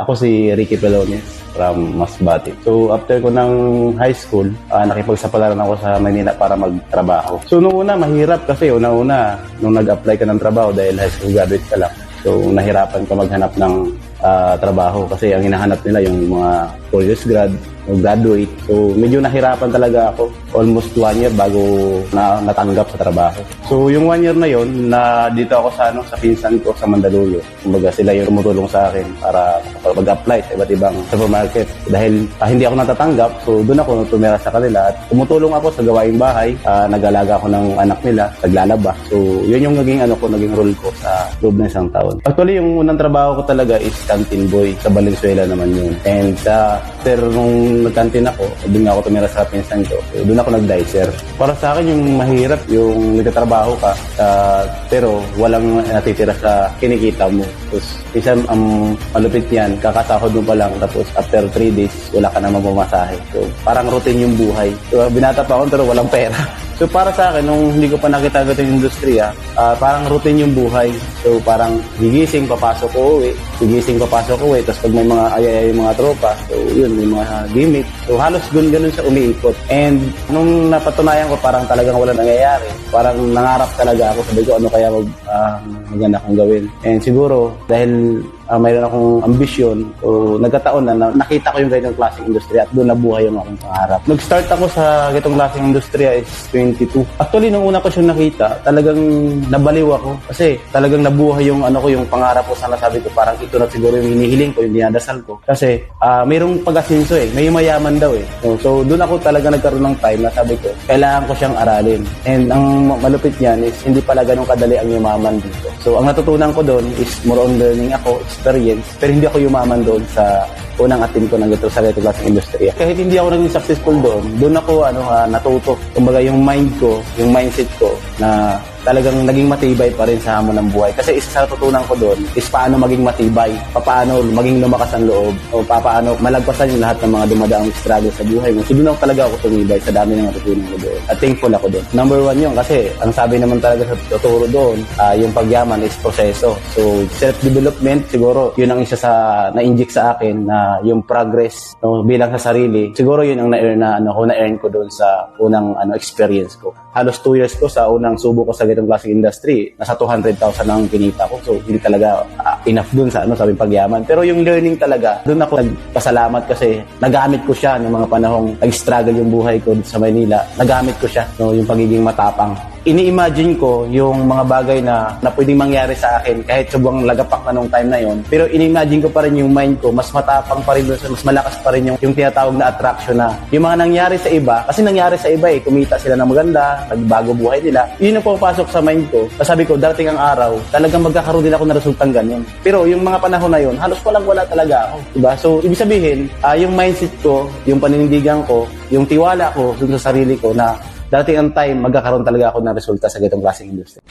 Ako si Ricky Pelones from Masbate. So after ko ng high school, nakipagsapalaran ako sa Manila para magtrabaho. So noong una, mahirap kasi una-una, nung nag-apply ka ng trabaho dahil high school graduate ka lang. So nahirapan ka maghanap ng trabaho kasi ang hinahanap nila yung mga 4 years grad o graduate. So medyo nahirapan talaga ako. Almost 1 year bago natanggap sa trabaho. So yung 1 year na yon, na dito ako sa pinsan ko sa Mandaluyong. Kumbaga sila yung tumutulong sa akin para mag-apply sa iba't ibang supermarket. Dahil hindi ako natatanggap, so doon ako tumira sa kanila at tumutulong ako sa gawaing bahay. Nag-alaga ako ng anak nila, naglalaba. So yun yung naging role ko sa loob ng isang taon. Actually, yung unang trabaho ko talaga is canteen boy. Sa Valenzuela naman yun. And pero nung nag-canteen ako, doon ako tumira sa pinsan ko. So, doon ako nag-dicer. Para sa akin, yung mahirap, yung nagtatrabaho ka, pero walang natitira sa kinikita mo. Tapos, isang malupit yan, kakasahod mo pa lang, tapos after 3 days, wala ka namang pumasahe. So, parang routine yung buhay. So, binata pa ako, pero walang pera. So para sa akin, nung hindi ko pa nakita yung industriya, parang routine yung buhay. So parang gigising, papasok ko uwi, gigising, papasok ko uwi, tapos pag may mga ayaya yung mga tropa, so yun, may mga gimmick. So halos ganun siya umiikot. And nung napatunayan ko, parang talagang wala nangyayari. Parang nangarap talaga ako, sabi ko, ano kaya maganda kong gawin. And siguro, dahil mayroon akong ambisyon o nagkataon na nakita ko yung ganitong klaseng industriya at doon nabuhay yung aking pangarap. Nag-start ako sa ganitong klaseng industriya is 22. Actually, nung una ko siyang nakita, talagang nabaliw ako kasi talagang nabuhay yung yung pangarap ko. Sana sabi ko, parang ito na siguro yung hinihiling ko, yung dinadasal ko. Kasi mayroong pag-asinso may mayaman daw So doon ako talaga nagkaroon ng time na sabi ko, kailangan ko siyang aralin. And ang malupit niyan is hindi pala ganun kadali ang yumaman dito. So ang natutunan ko doon is more on learning ako, experience, pero hindi ako yumaman doon sa unang attempt ko sa ganitong klaseng industriya. Kahit hindi ako naging successful doon ako natuto. Kumbaga yung mindset ko na talagang naging matibay pa rin sa hamon ng buhay. Kasi isa sa natutunan ko doon is paano maging matibay, paano maging lumakas ang loob, o paano malagpasan yung lahat ng mga dumadaang struggle sa buhay mo. So doon ako talaga tumibay sa dami ng natutunan ko doon. At thankful ako doon. Number 1 yun kasi ang sabi naman talaga sa tuturo doon, yung pagyaman is proseso. So self-development, siguro yun ang isa sa na-inject sa akin na yung progress bilang sa sarili. Siguro yun ang na-earn ko doon sa unang experience ko. Halos 2 years ko sa unang subo ko sa ganitong klaseng industry, nasa 200,000 ang kinita ko. So, hindi talaga enough dun sa pagyaman. Pero yung learning talaga, dun ako nagpasalamat kasi nagamit ko siya ng mga panahong nag-struggle yung buhay ko sa Manila. Nagamit ko siya, yung pagiging matapang. Ini-imagine ko yung mga bagay na pwedeng mangyari sa akin kahit sobrang lagapak na nung time na yon. Pero ini-imagine ko pa rin yung mind ko, mas matapang pa rin, mas malakas pa rin yung tinatawag na attraction na yung mga nangyari sa iba. Kasi nangyari sa iba kumita sila ng maganda, nagbago buhay nila. Yun ang pumapasok sa mind ko. Sabi ko, darating ang araw, talagang magkakaroon din ako ng resultang ganyan. Pero yung mga panahon na yon, halos walang-wala talaga ako. Diba? So, ibig sabihin, yung mindset ko, yung paninindigan ko, yung tiwala ko dun sa sarili ko na darating ang time, magkakaroon talaga ako ng resulta sa ganitong klaseng industry.